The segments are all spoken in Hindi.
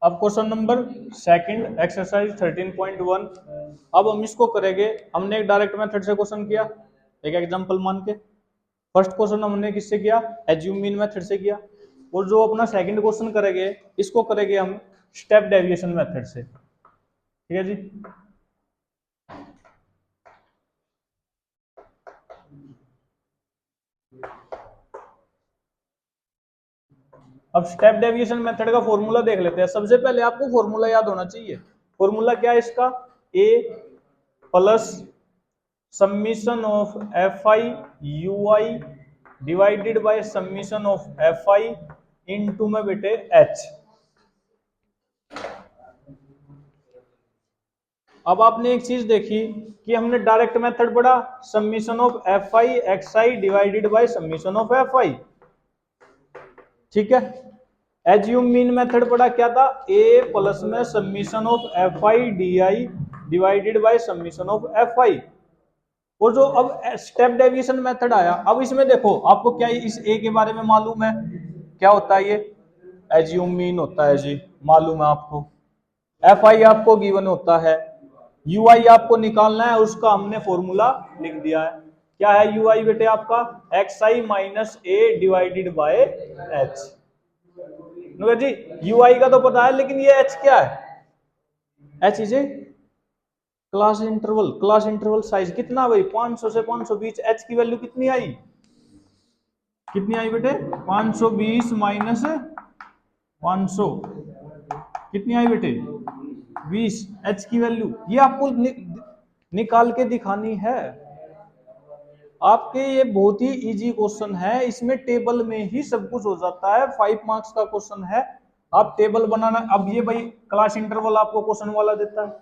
अब क्वेश्चन नंबर सेकंड एक्सरसाइज 13.1। अब हम इसको करेंगे। हमने एक डायरेक्ट मेथड से क्वेश्चन किया, एक एग्जांपल मान के। फर्स्ट क्वेश्चन हमने किससे किया? एज्यूम मीन मेथड से किया। और जो अपना सेकंड क्वेश्चन करेंगे, इसको करेंगे हम स्टेप डेविएशन मेथड से। ठीक है जी। अब स्टेप डेविएशन मेथड का फॉर्मूला देख लेते हैं। सबसे पहले आपको फॉर्मूला याद होना चाहिए। फॉर्मूला क्या है इसका? A plus summation of f i u i divided by summation of f i into में बेटे एच। अब आपने एक चीज देखी कि हमने डायरेक्ट मेथड पढ़ा, summation of f I x I divided by summation of f आई। ठीक है। एज्यूम मीन मेथड पढ़ा, क्या था? ए प्लस में summation of f I D I divided by summation of f आई। और जो अब स्टेप डेविएशन मेथड आया, अब इसमें देखो आपको क्या इस ए के बारे में मालूम है? क्या होता है ये? एज्यूम मीन होता है जी, मालूम है आपको। एफ आई आपको गिवन होता है, यू आई आपको निकालना है, उसका हमने फॉर्मूला लिख दिया है। क्या है यू आई बेटे आपका? X i minus a divided by h. जी यू आई का तो पता है, लेकिन ये एच क्या है? H is a class interval. Class interval size कितना भाई? 500 से 520। एच की वैल्यू कितनी आई? कितनी आई बेटे? 520 माइनस 500 कितनी आई बेटे? 20। एच की वैल्यू ये आपको निकाल के दिखानी है आपके। ये बहुत ही इजी क्वेश्चन है, इसमें टेबल में ही सब कुछ हो जाता है। 5 मार्क्स का क्वेश्चन है। आप टेबल बनाना। अब ये भाई क्लास इंटरवल आपको क्वेश्चन वाला देता है,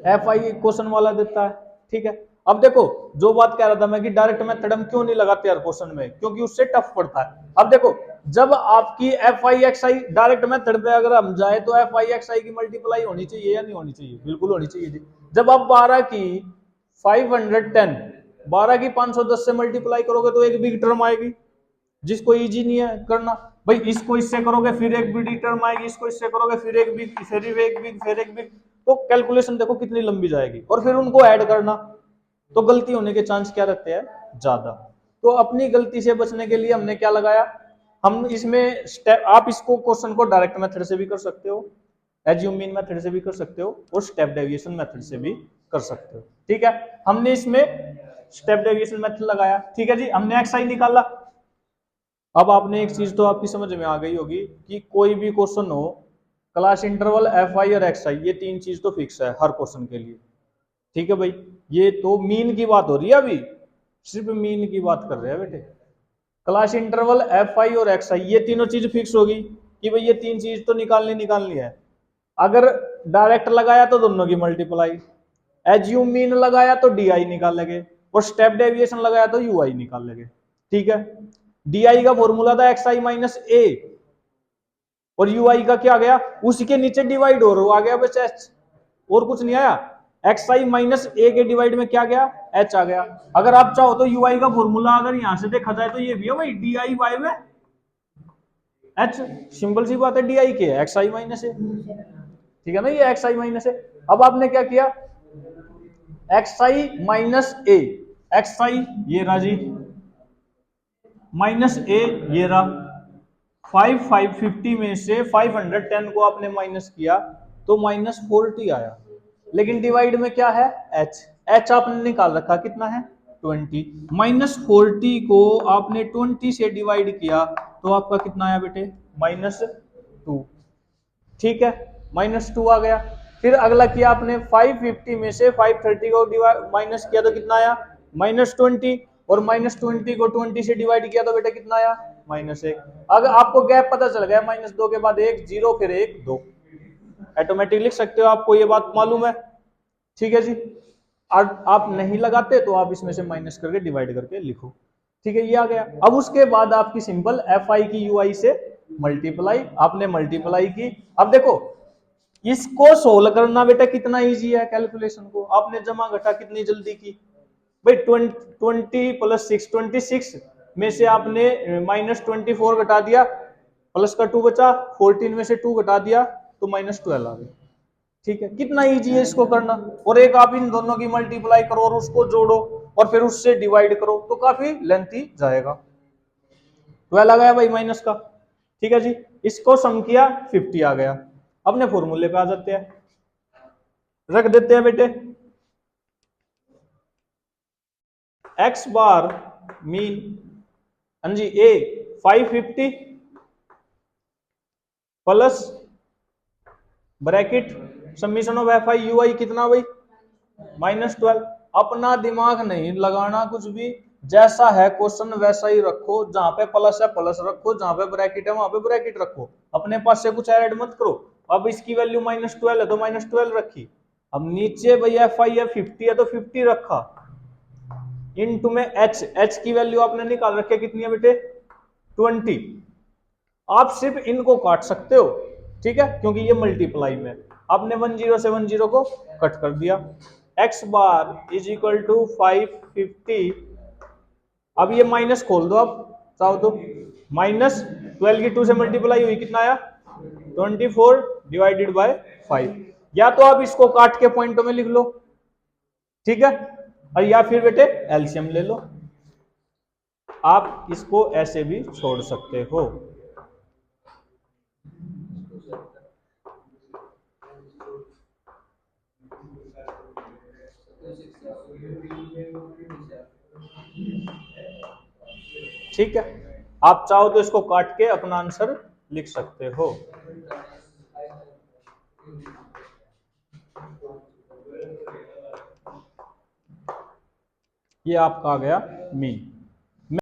एफ आई क्वेश्चन वाला देता है। ठीक है। अब देखो जो बात कह रहा था मैं कि डायरेक्ट मेथड हम क्यों नहीं लगाते यार क्वेश्चन में, क्योंकि उससे टफ पड़ता है। अब देखो जब आपकी F I x I direct method पे अगर हम जाए तो एफ आई एक्स आई की मल्टीप्लाई होनी चाहिए या नहीं होनी चाहिए? बिल्कुल होनी चाहिए जी। जब आप 12 की 510 12 की 510 से मल्टीप्लाई करोगे तो एक बिग टर्म आएगी, जिसको इजी नहीं है करना। भाई इसको इससे करोगे फिर एक बिग टर्म आएगी, इसको इससे करोगे फिर एक बिग, फिर एक बिग, फिर एक बिग। तो कैलकुलेशन देखो कितनी लंबी जाएगी, और फिर उनको ऐड करना, तो गलती होने के चांस क्या रहते हैं? ज्यादा। तो अपनी गलती से बचने के लिए हमने क्या लगाया? हम इसमें स्टेप, आप इसको क्वेश्चन को डायरेक्ट मेथड से भी कर सकते हो, एज्यूम मीन मेथड से भी कर सकते हो, और स्टेप डेविएशन मेथड से भी कर सकते हो। ठीक है। हमने इसमें स्टेप डेविएशन मेथड लगाया। ठीक है जी। हमने एक्स आई निकाला। अब आपने एक चीज तो आपकी समझ में आ गई होगी कि कोई भी क्वेश्चन हो, क्लास इंटरवल एफ आई और एक्स आई, ये तीन चीज तो फिक्स है हर क्वेश्चन के लिए। ठीक है भाई। ये तो मीन की बात हो रही है, अभी सिर्फ मीन की बात कर रहे हैं बेटे। क्लास इंटरवल एफ आई और एक्स आई, ये तीनों चीज फिक्स होगी कि भाई ये तीन चीज तो निकालनी है। अगर डायरेक्ट लगाया तो दोनों की मल्टीप्लाई, एज्यूम मीन लगाया तो डी आई निकालेंगे, और स्टेप डेविएशन लगाया तो यू आई निकालेंगे। ठीक है। डी आई का फॉर्मूला था एक्स आई माइनस ए, और यू आई का क्या आ गया? उसी के नीचे डिवाइड हो रहा आ गया बस एच, और कुछ नहीं आया। एक्स आई माइनस ए के डिवाइड में क्या गया? एच आ गया। अगर आप चाहो तो यू आई का फॉर्मूला अगर यहां से देखा जाए तो ये भी है भाई, डी आई बाय में एच। सिंपल सी बात है, डी आई के एक्स आई माइनस ए। ठीक है ना, ये एक्स आई माइनस ए। अब आपने क्या किया? X i minus A, x आई ये राजी माइनस ए ये रहा। 550 में से 510 को आपने माइनस किया तो माइनस 40 आया, लेकिन डिवाइड में क्या है? एच। एच आपने निकाल रखा, कितना है? 20। माइनस 40 को आपने 20 से डिवाइड किया तो आपका कितना आया बेटे? -2। ठीक है। -2 आ गया। फिर अगला किया आपने 550 में से 530 को माइनस किया तो कितना आया? -20। और -20 को 20 से डिवाइड किया तो बेटा कितना आया? -1। अगर आपको गैप पता चल गया, -2 के बाद 1 0 फिर 1 2, ऑटोमेटिक लिख सकते हो। आपको ये बात मालूम है? ठीक है जी। आप नहीं लगाते तो आप इसमें से माइनस करके डिवाइड करके लिखो। ठीक है, ये आ गया। अब उसके बाद आपकी सिंपल एफ आई की यू आई से मल्टीप्लाई, आपने मल्टीप्लाई की। अब देखो इसको सोल्व करना बेटा कितना इजी है, कैलकुलेशन को आपने जमा घटा कितनी जल्दी की भाई। 20 + 6 26 में से आपने -24 घटा दिया, प्लस का 2 बचा, 14 में से 2 घटा दिया तो -12 आ गई। ठीक है, कितना इजी है इसको करना। और एक आप इन दोनों की मल्टीप्लाई करो और उसको जोड़ो और फिर उससे डिवाइड करो तो काफी लेंथी जाएगा। 12 आ गया भाई माइनस का। ठीक है जी, इसको सम किया 50 आ गया। अपने फॉर्मूले पे आ जाते हैं, रख देते हैं बेटे। एक्स बार मीन, हाँ जी, a 550 plus bracket summation of f i u i कितना भाई -12। अपना दिमाग नहीं लगाना कुछ भी, जैसा है क्वेश्चन वैसा ही रखो, जहां पे प्लस है प्लस रखो, जहां पे ब्रैकेट है वहां पे ब्रैकेट रखो, अपने पास से कुछ ऐड मत करो। अब इसकी वैल्यू -12 है तो -12 रखी। अब नीचे भैया एफ आई है 50 है तो 50 रखा, इनटू में एच की वैल्यू आपने निकाल रखी है कितनी है बेटे 20। आप सिर्फ इनको काट सकते हो, ठीक है, क्योंकि ये मल्टीप्लाई में आपने 10 से 10 को कट कर दिया। X bar is equal to 550। अब ये माइनस खोल दो, आप चाहो तो -12 की 2 से मल्टीप्लाई हुई कितना आया 24 डिवाइडेड बाय 5। या तो आप इसको काट के पॉइंटों में लिख लो, ठीक है, और या फिर बेटे एलसीएम ले लो, आप इसको ऐसे भी छोड़ सकते हो। ठीक है, आप चाहो तो इसको काट के अपना आंसर लिख सकते हो। ये आपका आ गया मीन।